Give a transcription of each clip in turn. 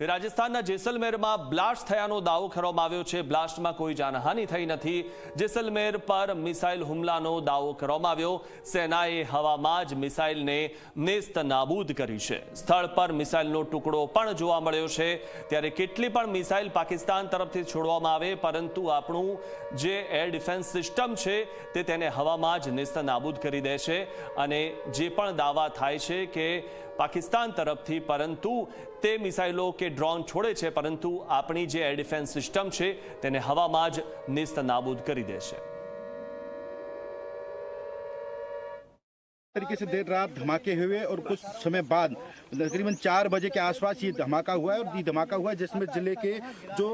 રાજસ્થાનના જેસલમેરમાં બ્લાસ્ટ થયાનો દાવો કરવામાં આવ્યો છે। બ્લાસ્ટમાં કોઈ જાનહાનિ થઈ નથી। જેસલમેર પર મિસાઇલ હુમલાનો દાવો કરવામાં આવ્યો। સેનાએ હવામાં જ મિસાઇલને નેસ્ત નાબૂદ કરી છે। સ્થળ પર મિસાઇલનો ટુકડો પણ જોવા મળ્યો છે। ત્યારે કેટલી પણ મિસાઇલ પાકિસ્તાન તરફથી છોડવામાં આવે પરંતુ આપણું જે એર ડિફેન્સ સિસ્ટમ છે તે તેને હવામાં જ નેસ્ત નાબૂદ કરી દે છે। અને જે પણ દાવા થાય છે કે પાકિસ્તાન તરફથી પરંતુ તે મિસાઇલો કે ડ્રોન છોડે છે પરંતુ આપણી જે એર ડિફેન્સ સિસ્ટમ છે તેને હવામાં જ નેસ્ત નાબૂદ કરી દે છે। तरीके से देर रात धमाके हुए और कुछ समय बाद तकरीबन 4 बजे के आसपास ये धमाका हुआ है। और ये धमाका हुआ है जैसलमेर जिले के जो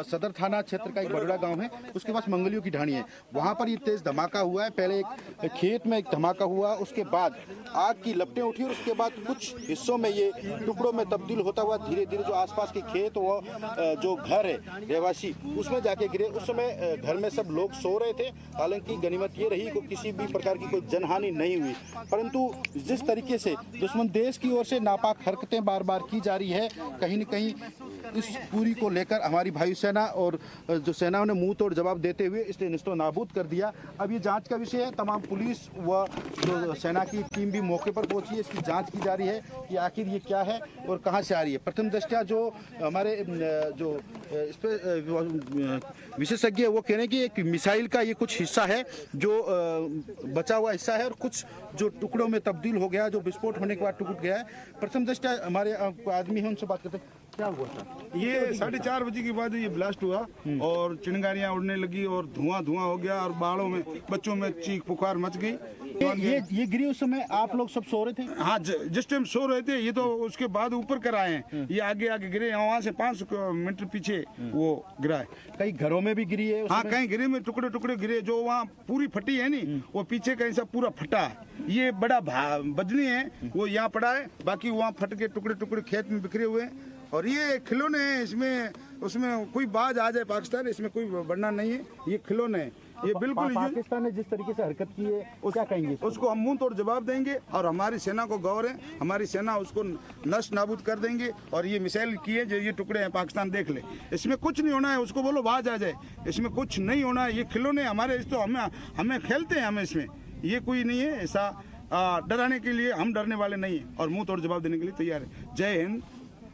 सदर थाना क्षेत्र का एक बड़ोड़ा गांव है उसके पास मंगलियों की ढाणी है, वहां पर ये तेज धमाका हुआ है। पहले एक खेत में एक धमाका हुआ, उसके बाद आग की लपटें उठी और उसके बाद कुछ हिस्सों में ये टुकड़ों में तब्दील होता हुआ धीरे धीरे जो आसपास के खेत व जो घर है रहवासी उसमें जाके गिरे। उस समय घर में सब लोग सो रहे थे। हालांकि गनीमत ये रही कि किसी भी प्रकार की कोई जनहानि नहीं हुई, परंतु जिस तरीके से दुश्मन देश की ओर से नापाक हरकतें बार बार की जा रही है, कहीं न कहीं इस पूरी को लेकर हमारी वायुसेना और जो सेनाओं ने मुंह तोड़ जवाब देते हुए इसने निस्तो नाबूद कर दिया। अब ये जांच का विषय है। तमाम पुलिस व जो सेना की टीम भी मौके पर पहुंची है, इसकी जांच की जा रही है कि आखिर ये क्या है और कहां से आ रही है। प्रथम दृष्टया जो हमारे जो इस पर विशेषज्ञ वो कह रहे हैं कि एक मिसाइल का ये कुछ हिस्सा है जो बचा हुआ हिस्सा है और कुछ जो टुकड़ों में तब्दील हो गया, जो विस्फोट होने के बाद टूट गया है। प्रथम दृष्टया हमारे आदमी है उनसे बात करते हैं, क्या हुआ था? ये 4:30 बजे के बाद ये ब्लास्ट हुआ और चिंगारियां उड़ने लगी और धुआं हो गया और बालों में बच्चों में चीख पुकार मच गई। ये गिरी उस समय आप लोग सब सो रहे थे? हाँ, जिस टाइम सो रहे थे। ये तो उसके बाद ऊपर कर आए हैं, ये आगे गिरे, वहाँ से 5 मीटर पीछे वो गिरा है। कई घरों में भी गिरी है? हाँ, कहीं गिरे में टुकड़े गिरे, जो वहाँ पूरी फटी है नी वो पीछे कहीं से पूरा फटा। ये बड़ा बजनी है वो यहाँ पड़ा है, बाकी वहाँ फट के टुकड़े खेत में बिखरे हुए हैं। और ये खिलौने हैं, इसमें उसमें कोई बाज आ जाए पाकिस्तान, इसमें कोई बढ़ना नहीं है। ये खिलौने हैं, ये बिल्कुल पाकिस्तान ने जिस तरीके से हरकत की है क्या कहेंगे? उसको हम मुंह तोड़ जवाब देंगे और हमारी सेना को गौर है, हमारी सेना उसको नष्ट नाबूद कर देंगे। और ये मिसाइल की है जो ये टुकड़े हैं, पाकिस्तान देख ले, इसमें कुछ नहीं होना है। उसको बोलो बाज आ जाए, इसमें कुछ नहीं होना है। ये खिलौने हमारे, इस तो हमें खेलते हैं, हमें इसमें ये कोई नहीं है ऐसा डराने के लिए। हम डरने वाले नहीं है और मुंह तोड़ जवाब देने के लिए तैयार है। जय हिंद।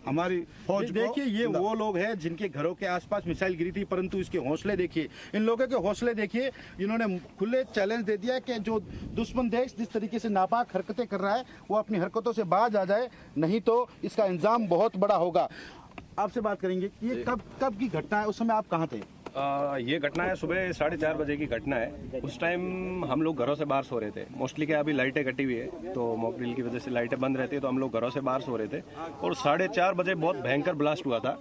हमारी फौज। देखिए ये वो लोग हैं जिनके घरों के आसपास मिसाइल गिरी थी, परंतु इसके हौसले देखिए, इन लोगों के हौसले देखिए। इन्होंने खुले चैलेंज दे दिया कि जो दुश्मन देश जिस तरीके से नापाक हरकतें कर रहा है वो अपनी हरकतों से बाज आ जाए, नहीं तो इसका इंजाम बहुत बड़ा होगा। आपसे बात करेंगे, ये कब की घटना है? उस समय आप कहाँ थे? ये घटना है सुबह 4:30 बजे की घटना है। उस टाइम हम लोग घरों से बाहर सो रहे थे। मोस्टली क्या अभी लाइटें कटी हुई है तो मॉकड्रिल की वजह से लाइटें बंद रहती है, तो हम लोग घरों से बाहर सो रहे थे और 4:30 बजे बहुत भयंकर ब्लास्ट हुआ था।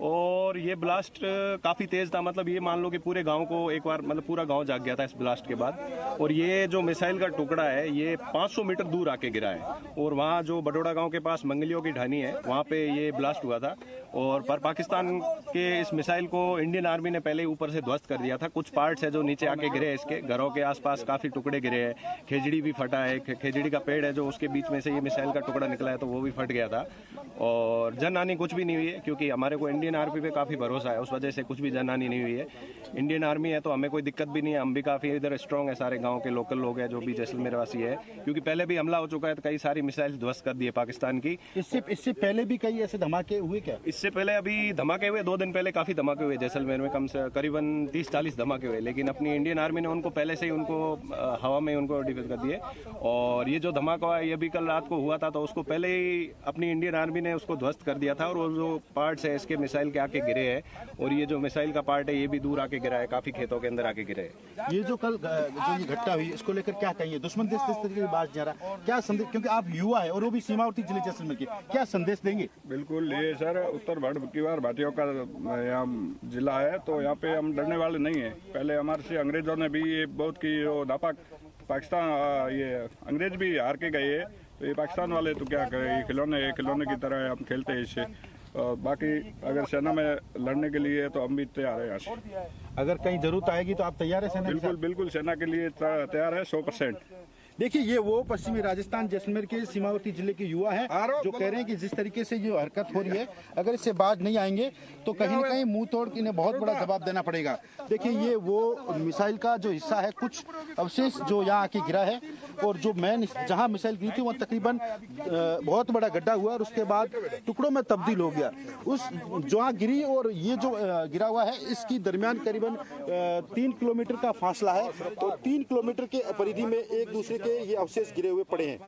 और ये ब्लास्ट काफ़ी तेज़ था, मतलब ये मान लो कि पूरे गांव को एक बार, मतलब पूरा गांव जाग गया था इस ब्लास्ट के बाद। और ये जो मिसाइल का टुकड़ा है ये 500 मीटर दूर आके गिरा है और वहाँ जो बड़ोड़ा गांव के पास मंगलियों की ढानी है वहाँ पे ये ब्लास्ट हुआ था। और पर पाकिस्तान के इस मिसाइल को इंडियन आर्मी ने पहले ऊपर से ध्वस्त कर दिया था। कुछ पार्ट्स है जो नीचे आके गिरे हैं, इसके घरों के आसपास काफ़ी टुकड़े गिरे हैं। खेजड़ी भी फटा है, खेजड़ी का पेड़ है जो उसके बीच में से ये मिसाइल का टुकड़ा निकला है तो वो भी फट गया था। और जनहानि कुछ भी नहीं हुई है क्योंकि हमारे को इंडियन आर्मी पे काफ़ी भरोसा है, उस वजह से कुछ भी जनहानि नहीं हुई है। इंडियन आर्मी है तो हमें कोई दिक्कत भी नहीं है। हम भी काफ़ी इधर स्ट्रॉन्ग है, सारे गाँव के लोकल लोग हैं जो भी जैसलमेर वासी है, क्योंकि पहले भी हमला हो चुका है तो कई सारी मिसाइल ध्वस्त कर दी है पाकिस्तान की। इससे पहले भी कई ऐसे धमाके हुए क्या? इससे पहले अभी धमाके हुए 2 दिन पहले, काफ़ी धमाके हुए जैसलमेर में, कम से करीबन 30-40 धमाके हुए। लेकिन अपनी इंडियन आर्मी ने उनको पहले से ही उनको हवा में उनको डिफेंस कर दिए। और ये जो धमाका हुआ ये भी कल रात को हुआ था तो उसको पहले ही अपनी इंडियन आर्मी ने उसको ध्वस्त कर दिया था। और वो जो पार्ट्स है इसके मिसाइल के आके गिरे हैं और ये जो मिसाइल का पार्ट है ये भी दूर आके गिरा है, काफ़ी खेतों के अंदर आके गिरे है। ये जो कल जो ये घटना हुई इसको लेकर क्या कहिए? दुश्मन देश किस तरीके की बात जा रहा है, क्या संदेश, क्योंकि आप युवा है और वो भी सीमावर्ती जिले जैसलमेर के, क्या संदेश देंगे? बिल्कुल, ये सर उत्तर भारत भाटियों का यहाँ जिला है तो यहाँ पे हम डरने वाले नहीं है। पहले हमारे से अंग्रेजों ने भी ये बहुत की नापाक पाकिस्तान, ये अंग्रेज भी हार के गए है तो ये पाकिस्तान वाले तो क्या करें, ये खिलौने की तरह हम खेलते हैं इससे। बाकी अगर सेना में लड़ने के लिए तो हम भी तैयार है। यहाँ से अगर कहीं जरूरत आएगी तो आप तैयार है सेना? बिल्कुल सेना के लिए तैयार है 100%। देखिए ये वो पश्चिमी राजस्थान जैसलमेर के सीमावर्ती जिले के युवा हैं जो कह रहे हैं कि जिस तरीके से ये हरकत हो रही है, अगर इससे बाज नहीं आएंगे तो कहीं ना कहीं मुंह तोड़ इन्हें बहुत बड़ा जवाब देना पड़ेगा। देखिए ये वो मिसाइल का जो हिस्सा है, कुछ अवशेष जो यहाँ आके गिरा है, और जो मेन जहाँ मिसाइल गिरी थी वहाँ तकरीबन बहुत बड़ा गड्ढा हुआ और उसके बाद टुकड़ों में तब्दील हो गया। उस जहाँ गिरी और ये जो गिरा हुआ है इसकी दरमियान करीबन 3 किलोमीटर का फासला है, तो 3 किलोमीटर के परिधि में एक दूसरे के ये अवशेष गिरे हुए पड़े हैं।